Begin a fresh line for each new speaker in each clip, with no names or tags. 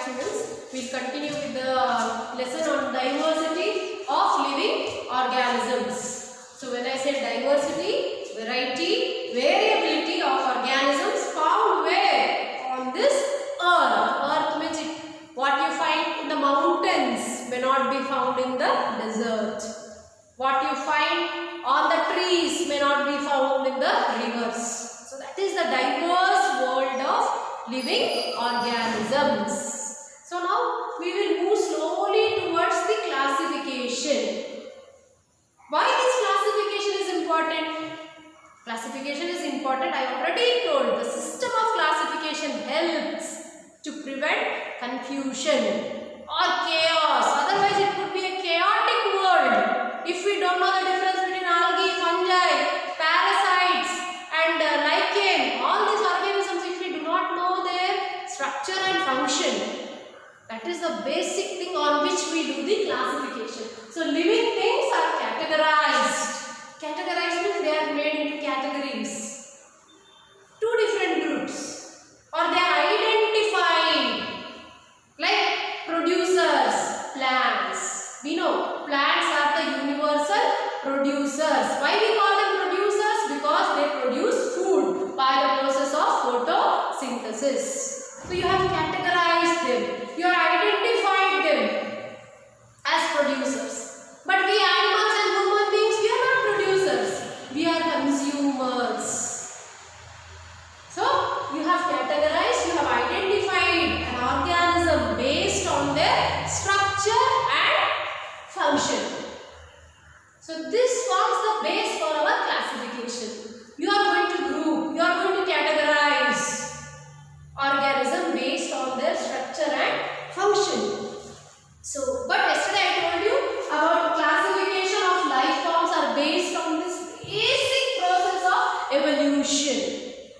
back, students. We'll continue with the lesson on diversity of living organisms. So when I say diversity, variety, variability of organisms found where? On this earth. Earth means what you find in the mountains may not be found in the desert. What you find on the trees may not be found in the rivers. So that is the diverse world of living organisms. So now we will move slowly towards the classification. Why this classification is important? Classification is important. I already told the system of classification helps to prevent confusion or chaos. Otherwise it would be a chaotic world if we don't know the difference between algae, fungi, parasites and lichen. All these organisms, if we do not know their structure and function, that is the basic thing on which we do the classification. So living things are categorized. Categorized means they are made into categories. Two different groups. Or they are identified like producers, plants. We know plants are the universal producers. Why we call them producers? Because they produce food by the process of photosynthesis. So you have categorized them. You have identified them as producers. But we animals and human beings, we are not producers. We are consumers. So you have categorized, you have identified an organism based on their structure and function. So this forms the base for our classification. You are going to group, you are going to categorize organism based on their structure and function. So, but yesterday I told you about classification of life forms are based on this basic process of evolution.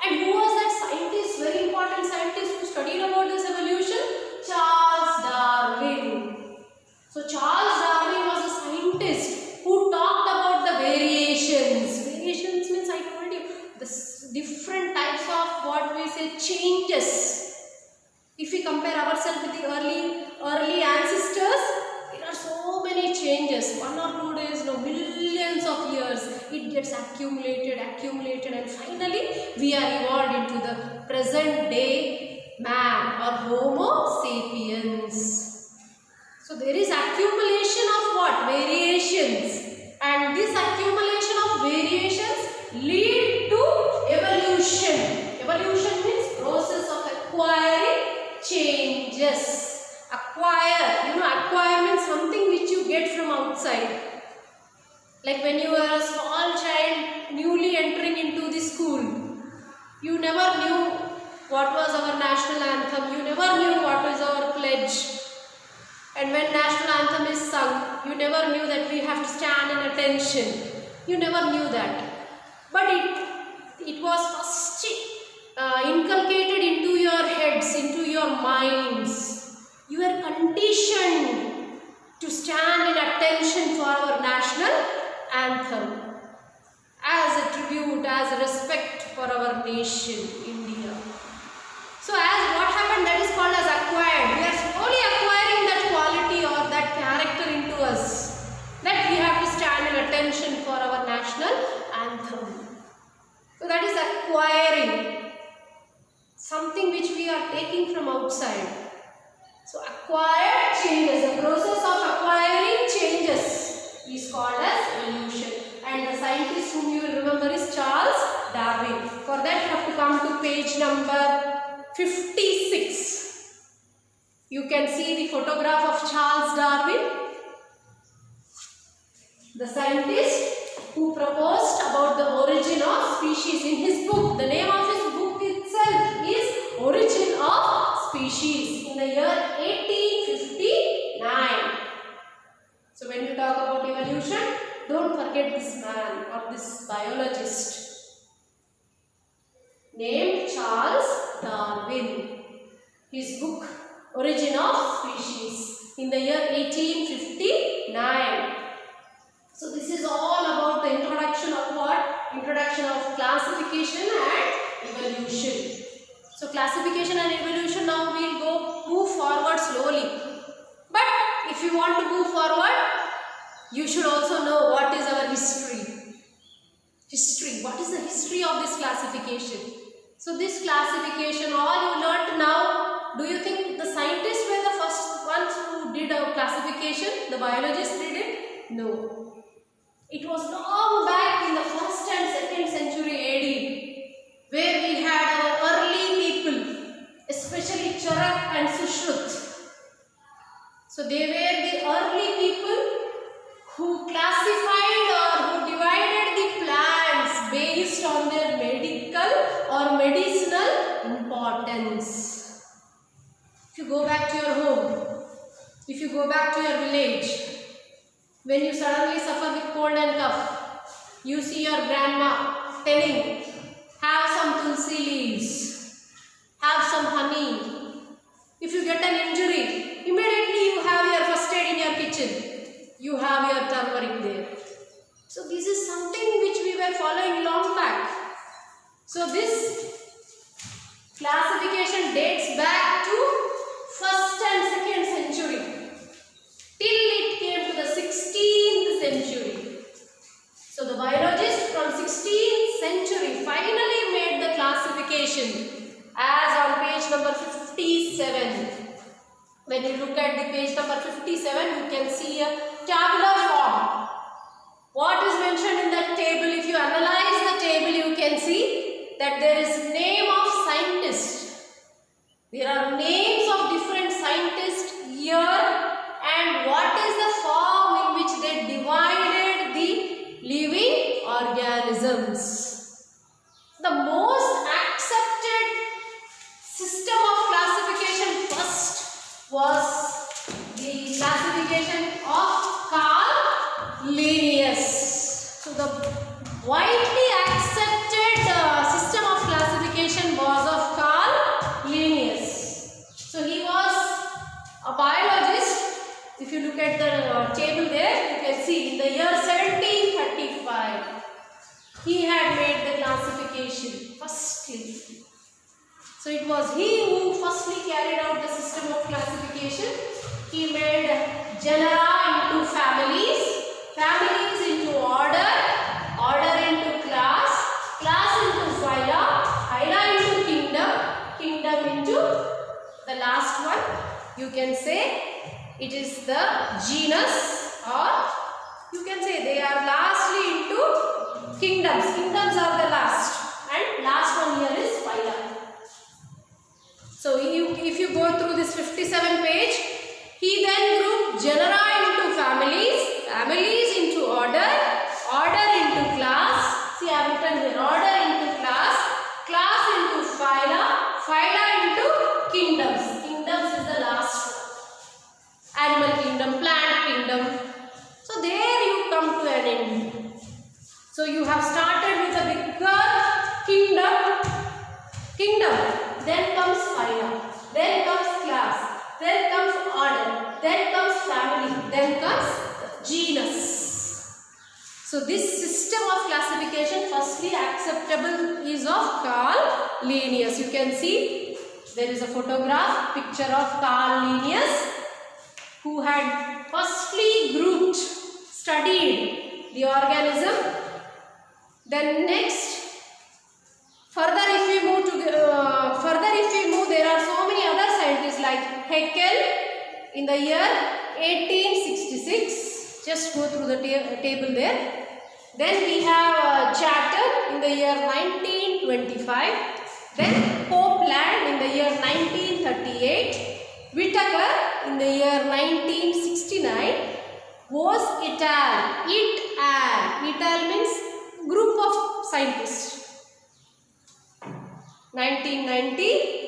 And who was that scientist, very important scientist who studied about this evolution? Charles Darwin. So Charles Darwin was a scientist who talked about the variations. Variations means, I told you, the different types of what we say changes. If we compare ourselves with the early ancestors, there are so many changes. 1 or 2 days, no, millions of years, it gets accumulated and finally we are evolved into the present day man or Homo sapiens. So there is accumulation of what? Variations, and this accumulation of variations lead to evolution. Evolution means process of acquiring changes. Acquire, acquire means something which you get from outside. Like when you were a small child newly entering into the school, you never knew what was our national anthem, you never knew what is our pledge. And when national anthem is sung, you never knew that we have to stand in attention. You never knew that. But it was first inculcated into your heads, into your minds. You are conditioned to stand in attention for our national anthem as a tribute, as a respect for our nation, India. So as what happened, that is called as acquired. We are slowly acquiring that quality or that character into us, that we have to stand in attention for our national anthem. So that is acquiring something which we are taking from outside. So acquired changes, the process of acquiring changes is called as evolution. And the scientist whom you will remember is Charles Darwin. For that you have to come to page number 56. You can see the photograph of Charles Darwin, the scientist who proposed about the origin of species. In his book, the name of his book itself is Origin of Species, in the year 1859. So when you talk about evolution, don't forget this man or this biologist named Charles Darwin. His book Origin of Species, in the year 1859. So this is all about the introduction of what? Introduction of classification and evolution. So classification and evolution, now we will move forward also know what is our history. History. What is the history of this classification? So this classification, all you learnt now, do you think the scientists were the first ones who did a classification? The biologists did it? No. It was long back in the 1st and 2nd century AD, where we had our early people, especially Charak and Sushrut. So they were the early people who classified or who divided the plants based on their medical or medicinal importance. If you go back to your home, if you go back to your village, when you suddenly suffer with cold and cough, you see your grandma telling, have some tulsi leaves, have some honey. If you get an injury, immediately you have your first aid in your kitchen. You have your turmeric there. So this is something which we were following long back. So this classification dates back to 1st and 2nd century till it came to the 16th century. So the biologists from 16th century finally made the classification as on page number 57. When you look at the page number 57, you can see a tabular form. What is mentioned in that table? If you analyze the table, you can see that there is name of scientist. There are names of different scientists here, and what is the form in which they divided the living organisms. The most accepted system of classification first was the classification of Carl Linnaeus. So the widely accepted system of classification was of Carl Linnaeus. So he was a biologist. If you look at the table there, you can see in the year 1735 he had made the classification firstly. So it was he who firstly carried out the system of classification. He made genera into families, families into order, order into class, class into phyla, phyla into kingdom, kingdom into the last one. You can say it is the genus, or you can say they are lastly into kingdoms. Kingdoms are the last, and last one here is phyla. So if you go through this 57 page, he then grouped genera into families, families into order, order into class. See, I have written here order into class, class into phyla, phyla into kingdoms. Kingdoms is the last one. Animal kingdom, plant kingdom. So there you come to an end. So you have started with a bigger kingdom. Then comes phyla, then comes class, then comes order, then comes family, then comes genus. So this system of classification firstly acceptable is of Carl Linnaeus. You can see there is a photograph, picture of Carl Linnaeus, who had firstly grouped, studied the organism. Then next, further if we move, there are so many other scientists like Haeckel in the year 1866. Just go through the table there. Then we have Chater in the year 1925. Then Copeland in the year 1938. Whittaker in the year 1969. Vos et al. Et al means group of scientists. 1990.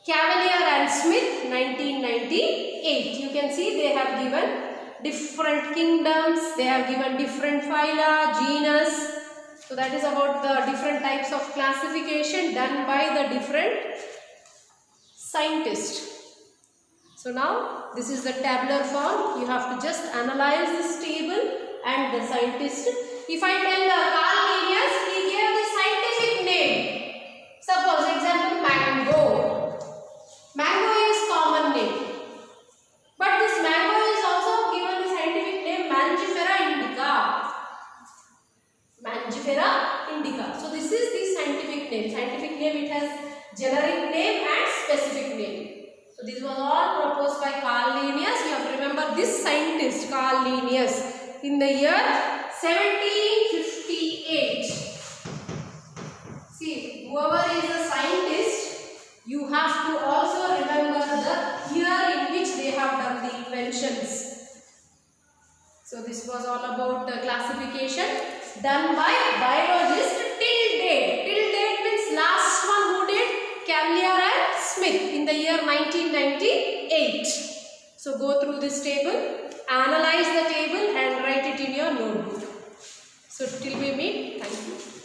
Cavalier and Smith 1998. You can see they have given different kingdoms, they have given different phyla, genus. So that is about the different types of classification done by the different scientists. So now this is the tabular form. You have to just analyze this table and the scientist. If I tell Carl Linnaeus, he gave the scientific name. Suppose example mango. Mango is common name. But this mango is also given the scientific name Mangifera indica. generic name and specific name. So this was all proposed by Carl Linnaeus. You have to remember this scientist Carl Linnaeus in the year 1758. See, whoever is a scientist, you have to also remember the year in which they have done the inventions. So this was all about the classification done by biologists till date. Till date means last one who did, Cavalier and Smith in the year 1998. So go through this table, analyze the table and write it in your notebook. So till we meet, thank you.